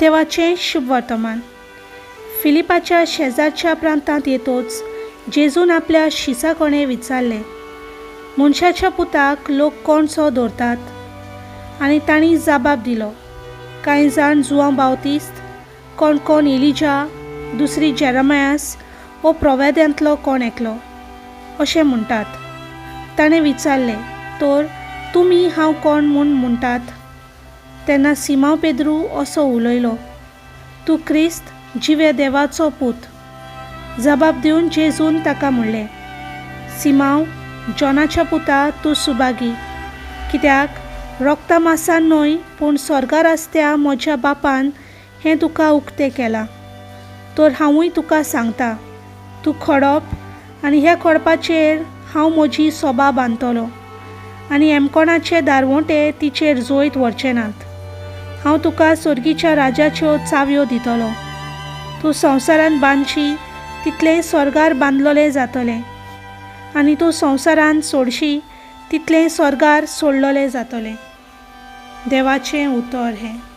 देवाचें शुभ वर्तमान. फिलिपाच्या शेजारच्या प्रांतांत येतोच जेजून आपल्या शिसाकोणे विचारले, मनशाच्या पुताक लोक कोणसो दवरतात? आनी तांणी जबाब दिलो, कांय जाण जुआंव बावतिस्त, कोण एलिजा, दुसरी जेरेमियास वो प्रोवेद्यांतलो कोण एकलो अशें म्हणटात. ताणें विचारलें, तर तुमी हांव कोण म्हूण म्हणटात? तेन्ना सिमोन पेद्रू असो उलयलो, तूं क्रिस्त, जिवे देवाचो पूत. जबाब दिवन जेजून ताका म्हणलें, सिमोन, जॉनाच्या पुता, तूं सुभागी, कित्याक रोगता मासान न्हय पूण स्वर्गार आसत्या म्हज्या बापान हें तुका उक्तें केलां. तर हांवूय तुका सांगता, तूं खडप आनी ह्या खडपाचेर हांव म्हजी सोबा बांदतलो आनी एमकोणाचे दारवोटे तिचेर जोयत व्हरचे नात. हांव तुका स्वर्गीच्या राजाच्यो चावयो दितलो. तूं संवसारान बांदशी तितलें स्वर्गार बांदलोलें जातलें आनी तूं संवसारान सोडशी तितलें स्वर्गार सोडलोलें जातलें. देवाचें उतर हें.